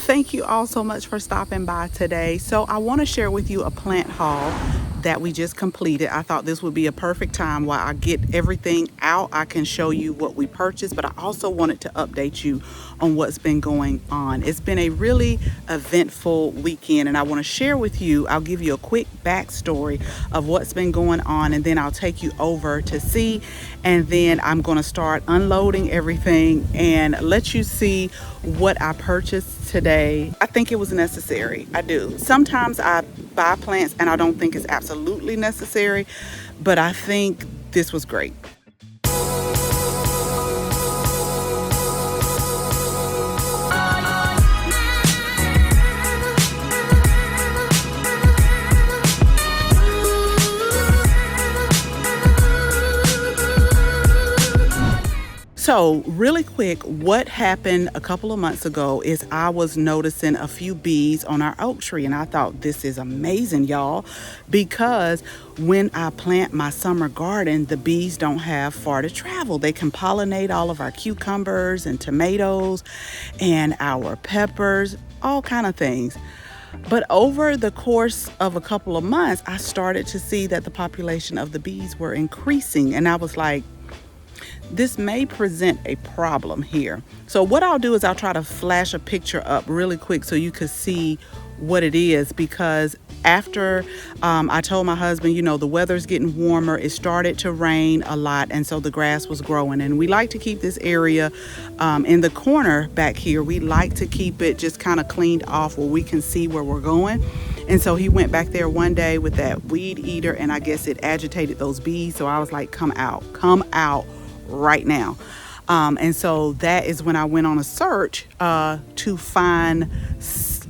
Thank you all so much for stopping by today. So I want to share with you a plant haul that we just completed. I thought this would be a perfect time while I get everything out. I can show you what we purchased, but I also wanted to update you on what's been going on. It's been a really eventful weekend, and I want to share with you. I'll give you a quick backstory of what's been going on, and then I'll take you over to see, and then I'm going to start unloading everything and let you see what I purchased today. I think it was necessary. I do. Sometimes I buy plants and I don't think it's absolutely necessary, but I think this was great. So really quick, what happened a couple of months ago is I was noticing a few bees on our oak tree, and I thought this is amazing, y'all, because when I plant my summer garden, the bees don't have far to travel. They can pollinate all of our cucumbers and tomatoes and our peppers, all kind of things. But over the course of a couple of months, I started to see that the population of the bees were increasing, and I was like, this may present a problem here. So what I'll do is I'll try to flash a picture up really quick so you could see what it is, because after I told my husband, you know, the weather's getting warmer, it started to rain a lot, and so the grass was growing, and we like to keep this area in the corner back here, we like to keep it just kind of cleaned off where we can see where we're going. And so he went back there one day with that weed eater, and I guess it agitated those bees. So I was like, come out right now. And so that is when I went on a search to find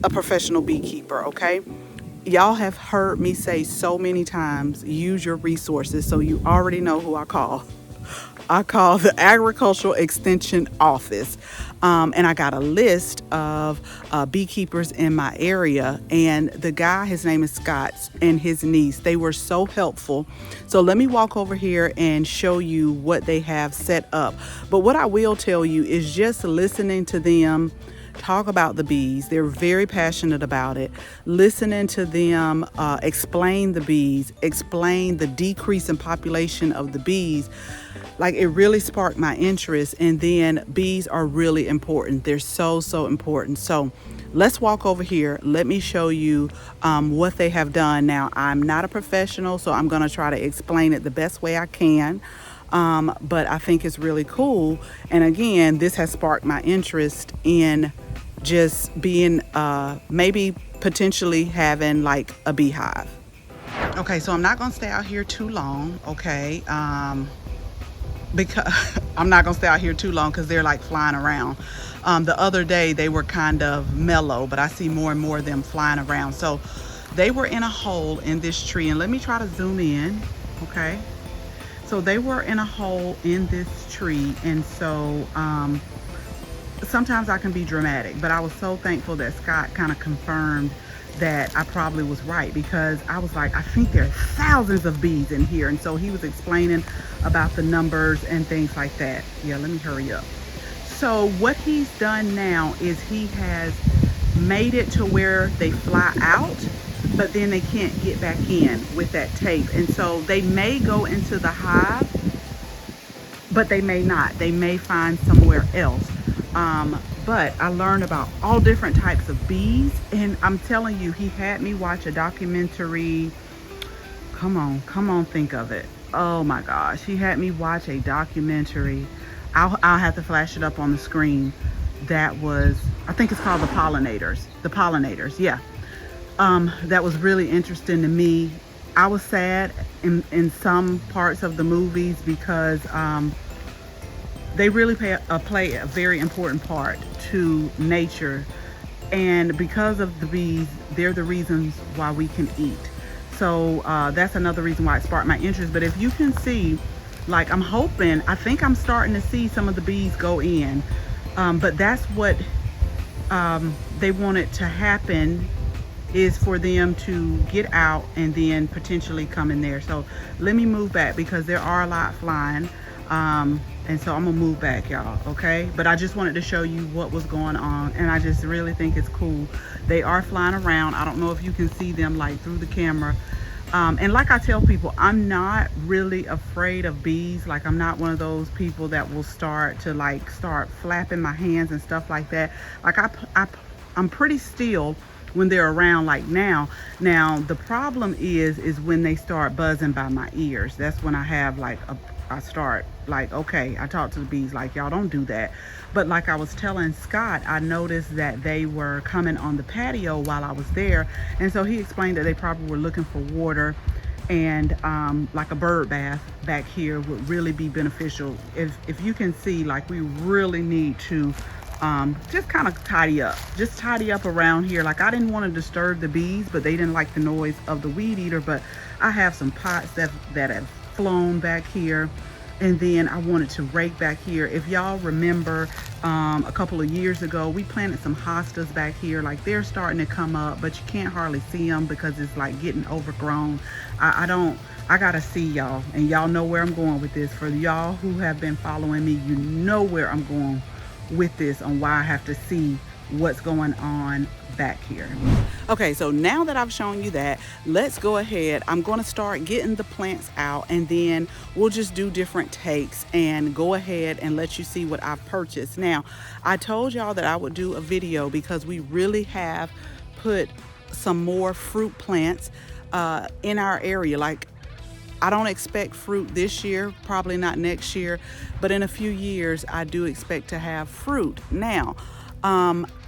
a professional beekeeper. Okay, y'all have heard me say so many times, use your resources. So you already know who I call. I call the Agricultural Extension Office. And I got a list of beekeepers in my area, and the guy, his name is Scott, and his niece, they were so helpful. So let me walk over here and show you what they have set up. But what I will tell you is just listening to them talk about the bees. They're very passionate about it. Listening to them explain the bees, explain the decrease in population of the bees, like it really sparked my interest. And then bees are really important. They're so important. So let's walk over here. Let me show you what they have done. Now, I'm not a professional, so I'm going to try to explain it the best way I can. But I think it's really cool. And again, this has sparked my interest in just being, maybe potentially having like a beehive. Okay, so I'm not going to stay out here too long, okay? Because I'm not gonna stay out here too long because they're like flying around. The other day they were kind of mellow, but I see more and more of them flying around. So they were in a hole in this tree, and let me try to zoom in. Okay, so they were in a hole in this tree, and so sometimes I can be dramatic, but I was so thankful that Scott kind of confirmed that I probably was right, because I was like, I think there are thousands of bees in here. And so he was explaining about the numbers and things like that. Yeah, let me hurry up. So what he's done now is he has made it to where they fly out, but then they can't get back in with that tape. And so they may go into the hive, but they may not. They may find somewhere else. But I learned about all different types of bees, and I'm telling you, he had me watch a documentary. Come on, think of it. Oh my gosh, he had me watch a documentary. I'll have to flash it up on the screen. That was, I think it's called The Pollinators, yeah. That was really interesting to me. I was sad in some parts of the movies because they really play a very important part to nature, and because of the bees, they're the reasons why we can eat. So that's another reason why it sparked my interest. But if you can see, like, I think I'm starting to see some of the bees go in, but that's what they wanted to happen, is for them to get out and then potentially come in there. So let me move back because there are a lot flying. And so I'm gonna move back, y'all, okay? But I just wanted to show you what was going on, and I just really think it's cool. They are flying around. I don't know if you can see them like through the camera. And like I tell people, I'm not really afraid of bees. Like, I'm not one of those people that will start flapping my hands and stuff like that. Like, I'm pretty still when they're around, like now. Now the problem is when they start buzzing by my ears. That's when I have like I start like, okay, I talk to the bees like, y'all don't do that. But like I was telling Scott, I noticed that they were coming on the patio while I was there, and so he explained that they probably were looking for water, and like a bird bath back here would really be beneficial. If you can see, like, we really need to just kind of tidy up around here. Like, I didn't want to disturb the bees, but they didn't like the noise of the weed eater. But I have some pots that have flown back here, and then I wanted to rake back here. If y'all remember, a couple of years ago we planted some hostas back here. Like, they're starting to come up, but you can't hardly see them because it's like getting overgrown. I gotta see y'all, and y'all know where I'm going with this. For y'all who have been following me, you know where I'm going with this, on why I have to see what's going on back here. Okay, so now that I've shown you that, let's go ahead. I'm going to start getting the plants out, and then we'll just do different takes and go ahead and let you see what I've purchased. Now, I told y'all that I would do a video because we really have put some more fruit plants in our area. Like, I don't expect fruit this year, probably not next year, but in a few years I do expect to have fruit. Now,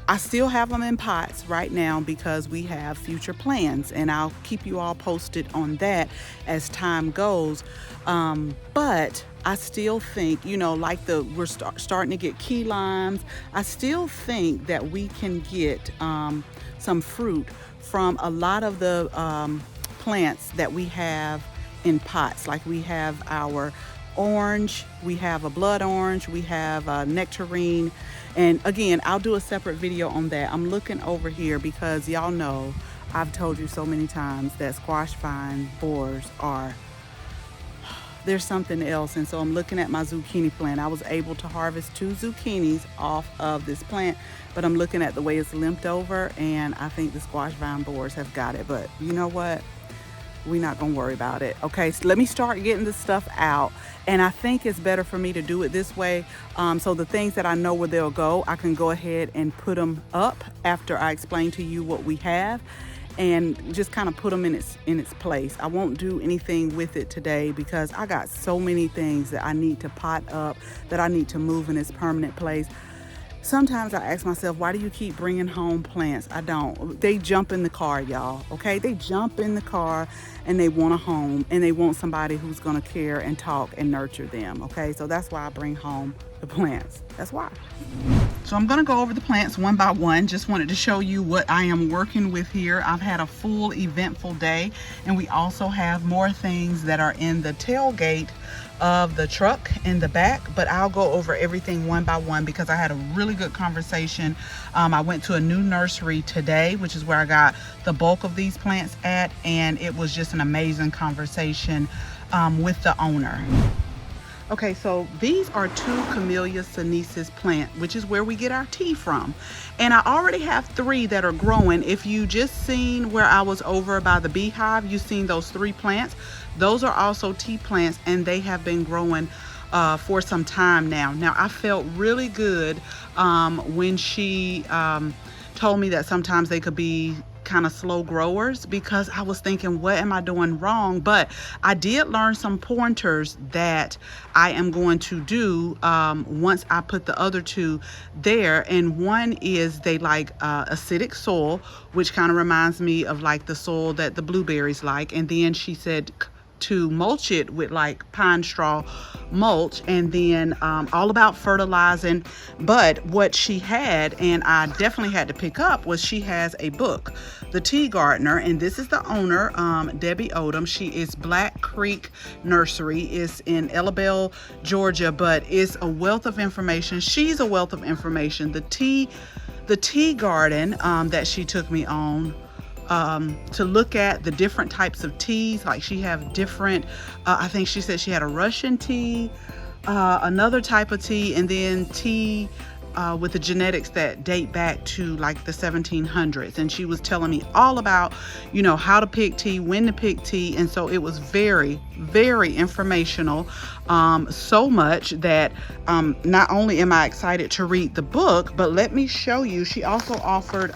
I still have them in pots right now because we have future plans, and I'll keep you all posted on that as time goes. But I still think, you know, like we're starting to get key limes. I still think that we can get some fruit from a lot of the plants that we have in pots. Like, we have our orange, we have a blood orange, we have a nectarine, and again, I'll do a separate video on that. I'm looking over here because y'all know I've told you so many times that squash vine borers there's something else. And so I'm looking at my zucchini plant. I was able to harvest 2 zucchinis off of this plant, but I'm looking at the way it's limped over, and I think the squash vine borers have got it. But you know what? We're not gonna worry about it. Okay, so let me start getting this stuff out, and I think it's better for me to do it this way. So the things that I know where they'll go, I can go ahead and put them up after I explain to you what we have, and just kind of put them in its place. I won't do anything with it today because I got so many things that I need to pot up, that I need to move in its permanent place. Sometimes I ask myself, why do you keep bringing home plants? I don't. They jump in the car, y'all, okay? They jump in the car and they want a home, and they want somebody who's gonna care and talk and nurture them, okay? So that's why I bring home the plants. That's why. So I'm gonna go over the plants one by one. Just wanted to show you what I am working with here. I've had a full eventful day, and we also have more things that are in the tailgate of the truck in the back, but I'll go over everything one by one because I had a really good conversation. I went to a new nursery today, which is where I got the bulk of these plants at, and it was just an amazing conversation with the owner. Okay, so these are 2 Camellia sinensis plant, which is where we get our tea from. And I already have 3 that are growing. If you just seen where I was over by the beehive, you seen those 3 plants. Those are also tea plants, and they have been growing for some time now. Now, I felt really good when she told me that sometimes they could be kind of slow growers, because I was thinking, what am I doing wrong? But I did learn some pointers that I am going to do once I put the other 2 there. And one is they like acidic soil, which kind of reminds me of like the soil that the blueberries like. And then she said to mulch it with like pine straw mulch, and then all about fertilizing. But what she had, and I definitely had to pick up, was she has a book, The Tea Gardener, and this is the owner, Debbie Odom. She is Black Creek Nursery. It's in Elabelle, Georgia, but it's a wealth of information. She's a wealth of information. The tea garden that she took me on to look at the different types of teas. Like, she have different, I think she said she had a Russian tea, another type of tea, and then tea with the genetics that date back to like the 1700s. And she was telling me all about, you know, how to pick tea, when to pick tea. And so it was very, very informational. So much that not only am I excited to read the book, but let me show you. She also offered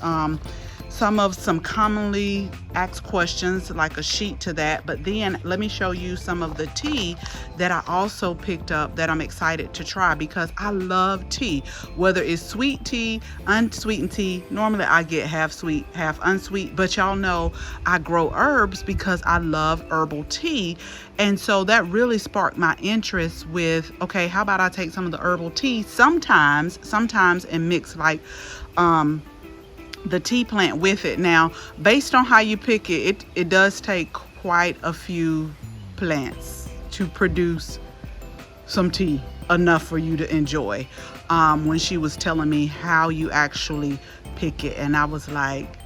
some commonly asked questions, like a sheet to that. But then let me show you some of the tea that I also picked up that I'm excited to try, because I love tea, whether it's sweet tea, unsweetened tea. Normally I get half sweet, half unsweet, but y'all know I grow herbs because I love herbal tea. And so that really sparked my interest with, okay, how about I take some of the herbal tea sometimes and mix like the tea plant with it. Now, based on how you pick it, it does take quite a few plants to produce some tea enough for you to enjoy. When she was telling me how you actually pick it, and I was like,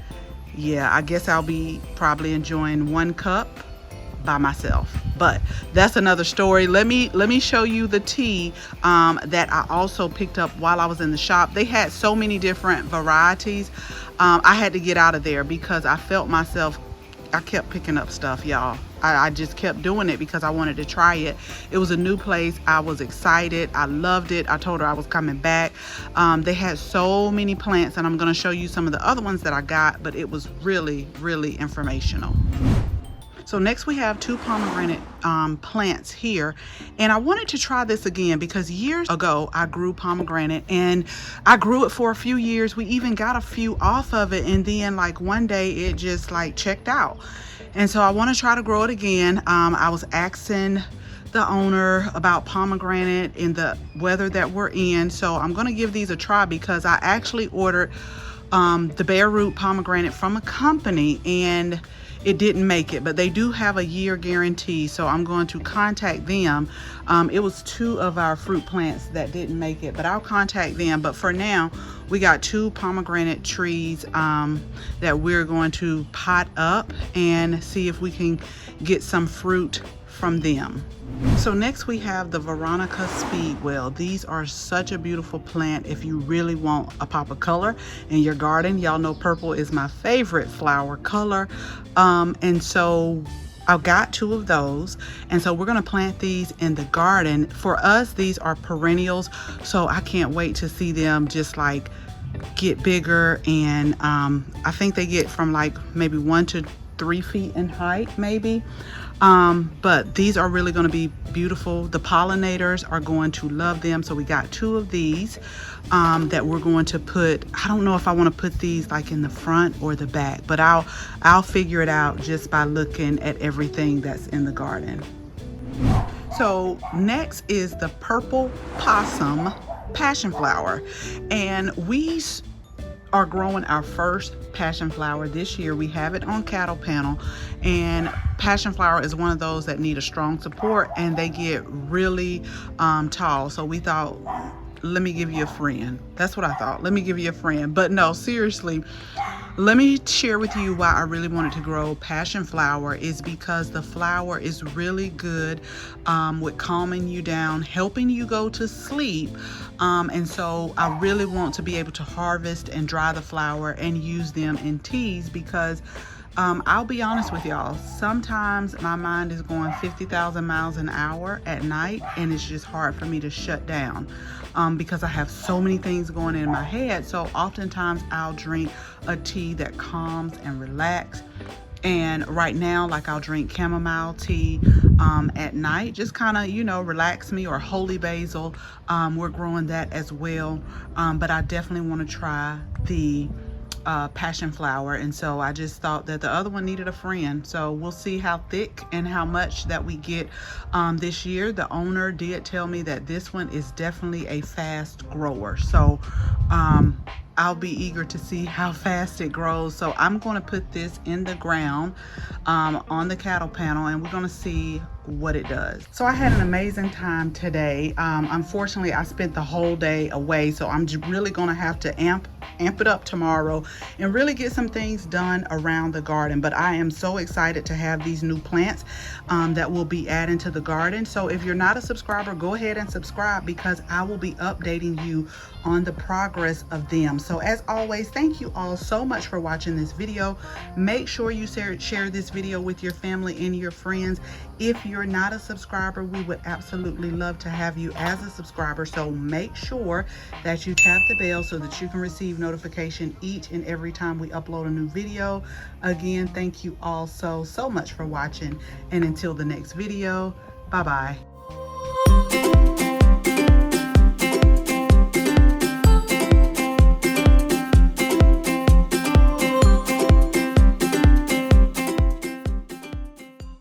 yeah, I guess I'll be probably enjoying 1 cup by myself, but that's another story. Let me show you the tea that I also picked up while I was in the shop. They had so many different varieties. I had to get out of there because I felt myself, I kept picking up stuff, y'all. I just kept doing it because I wanted to try it. It was a new place. I was excited. I loved it. I told her I was coming back. They had so many plants, and I'm going to show you some of the other ones that I got, but it was really, really informational. So next we have 2 pomegranate plants here, and I wanted to try this again because years ago I grew pomegranate, and I grew it for a few years. We even got a few off of it, and then like one day it just like checked out. And so I want to try to grow it again. I was asking the owner about pomegranate in the weather that we're in, so I'm going to give these a try because I actually ordered the bare root pomegranate from a company, and it didn't make it, but they do have a year guarantee, so I'm going to contact them. It was 2 of our fruit plants that didn't make it, but I'll contact them. But for now, we got 2 pomegranate trees that we're going to pot up and see if we can get some fruit from them. So next we have the Veronica Speedwell. These are such a beautiful plant if you really want a pop of color in your garden. Y'all know purple is my favorite flower color. And so I got 2 of those, and so we're gonna plant these in the garden. For us, these are perennials, so I can't wait to see them just like get bigger. And I think they get from like maybe 1 to 3 feet in height, maybe. But these are really going to be beautiful. The pollinators are going to love them. So we got 2 of these that we're going to put. I don't know if I want to put these like in the front or the back, but I'll figure it out just by looking at everything that's in the garden. So next is the purple possum passion flower, and we are growing our first passion flower this year. We have it on cattle panel, and passion flower is one of those that need a strong support, and they get really tall. So we thought, let me give you a friend. That's what I thought. Let me give you a friend. But no, seriously, let me share with you why I really wanted to grow passion flower is because the flower is really good with calming you down, helping you go to sleep. And so I really want to be able to harvest and dry the flower and use them in teas because I'll be honest with y'all, sometimes my mind is going 50,000 miles an hour at night, and it's just hard for me to shut down because I have so many things going in my head. So oftentimes I'll drink a tea that calms and relax. And right now, like I'll drink chamomile tea at night, just kind of, you know, relax me, or holy basil. We're growing that as well. But I definitely want to try the passion flower, and so I just thought that the other one needed a friend. So we'll see how thick and how much that we get this year. The owner did tell me that this one is definitely a fast grower, so I'll be eager to see how fast it grows. So I'm going to put this in the ground on the cattle panel, and we're going to see what it does. So I had an amazing time today. Unfortunately, I spent the whole day away, so I'm really gonna have to amp it up tomorrow and really get some things done around the garden. But I am so excited to have these new plants that will be adding to the garden. So if you're not a subscriber, go ahead and subscribe, because I will be updating you on the progress of them. So as always, thank you all so much for watching this video. Make sure you share this video with your family and your friends. If you're not a subscriber, we would absolutely love to have you as a subscriber. So make sure that you tap the bell so that you can receive notification each and every time we upload a new video. Again, thank you all so much for watching, and until the next video, bye bye.